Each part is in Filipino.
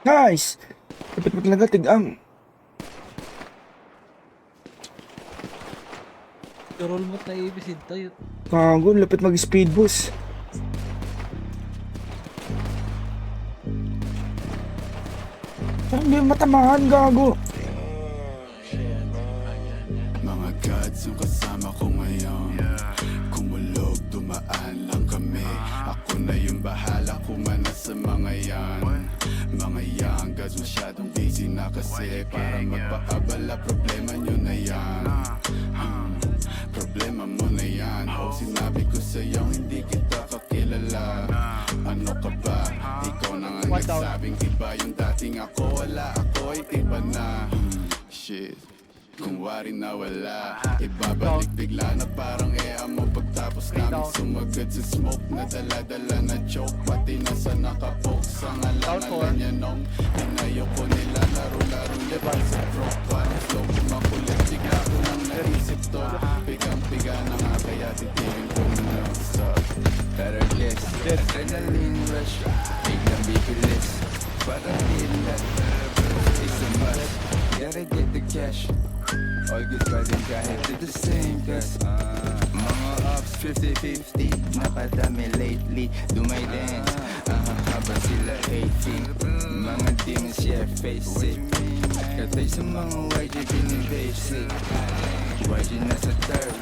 Nice! Lapit mo talaga, tig-am. Roll mo na ibisid tayo. Gago, lapit mag-speed boost. Hindi matamaan, gago. Mga gods yung kasama ko ngayon. Kumulog, dumaan lang kami. Ako na yung bahala kumana sa mga yan. Mga young gods masyadong busy na kasi. Para magpaabala, problema nyo na yan. Problema mo na yan. O sinabi ko sa'yo hindi kita kakilala. Ano ka ba? Ikaw na nga nagsabing iba yung dating ako. Wala ako ay iba na. Shit. Kung wari na wala, ibabalik bigla na parang mo. Pagtapos namin sumagad sa smoke na dala-dala na choke. Pati na sa nakapoke sa ngalangalan niya nung inayo ko nila laro-laro liban sa tropa. Flow ko makulit, bigla ko nang naisip to. Pigang-piga na nga kaya titigin ko na sa better guess. Adrenaline rush, biglang bibilis. Parang ilan, it's a must. Gotta get the cash. All good pa din kahit to the same cause mga ups 50-50 napadami lately. Do my dance habang sila 8 feet. Mga demons yeah face it. Katay sa mga YG pinibasic. YG nasa third,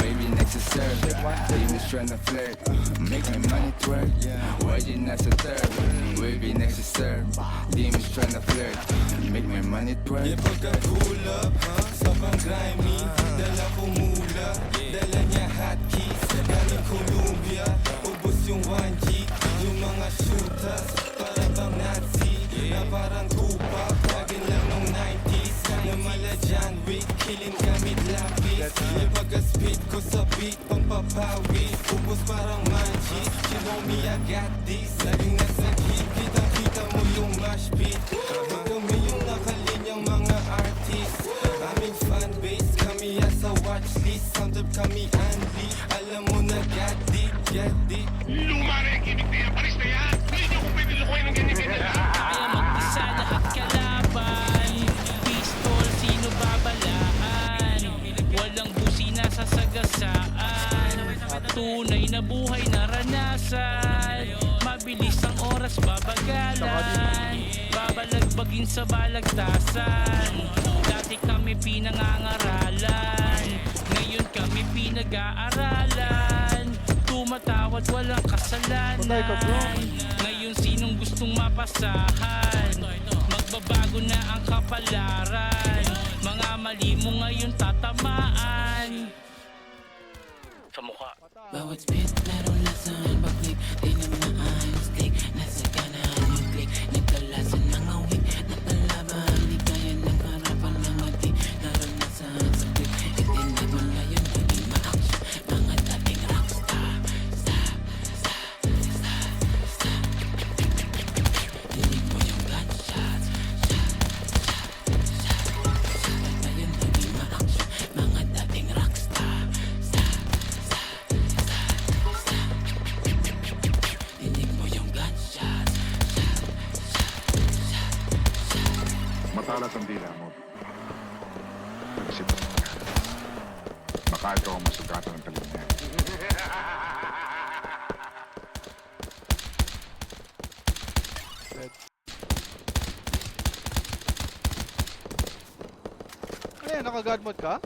baby next to serve. Demons tryna flirt, make my money twerk. YG nasa third, baby next to serve. Demons tryna flirt, make my money twerk. Yeah, pagka-pull up, sabang grimy. Dala ko mula, dala niya hotkeys. Galing Columbia, ubos yung 1G. Yung mga shooters, para bang Nazi. Na parang Tupac, lagin lang nung 90s. Na mala John Wick, killing gamit lapis. Yung pagka-speed ko sa beat, pampapawis. Ubos parang manchis, you know me, I got this. Laging nasa hit, kitang-kita mo yung mash beat. Pag kami yung nakalinyang mga artist. Aming fanbase, kami as a watchlist. Sound up kami Andy, alam mo na get deep, get deep. Luma na yung gimmick na yan, paris na yan. Hindi niyo ko pwede lukuhin ng ganyan-ganyan lang. Kaya mag-isa na at kalaban. Pistol, sino babalaan? Walang busina sa sagasaan. Tunay na buhay naranasan. Mabilis ang oras babagalan. Babalagbagin sa balagtasan. Dati kami pinangangaralan. Ngayon kami pinag-aaralan. Tumatawad walang kasalanan. Ngayon sinong gustong mapasahan? Magbabago na ang kapalaran. Mga mali mo ngayon tatamaan. Sa mukha. Bawat spit, laro lasan, pag-click, di naman na ayos, click, nasa kanan yung click, nagkalasan ng awik, nakalaban, di kaya ng harapan ng mati, naranasan sa click, itinag mo na yun, hindi ma-action, mga dating rockstar, dinig mo yung gunshots, na yun, hindi ma-action, mga dating rockstar, dinig mo yung gunshots. Matalas ang dila mo. Nagsip ka. Baka ikaw ang masugatan ng talim niya. Ano yan, naka-god mode ka?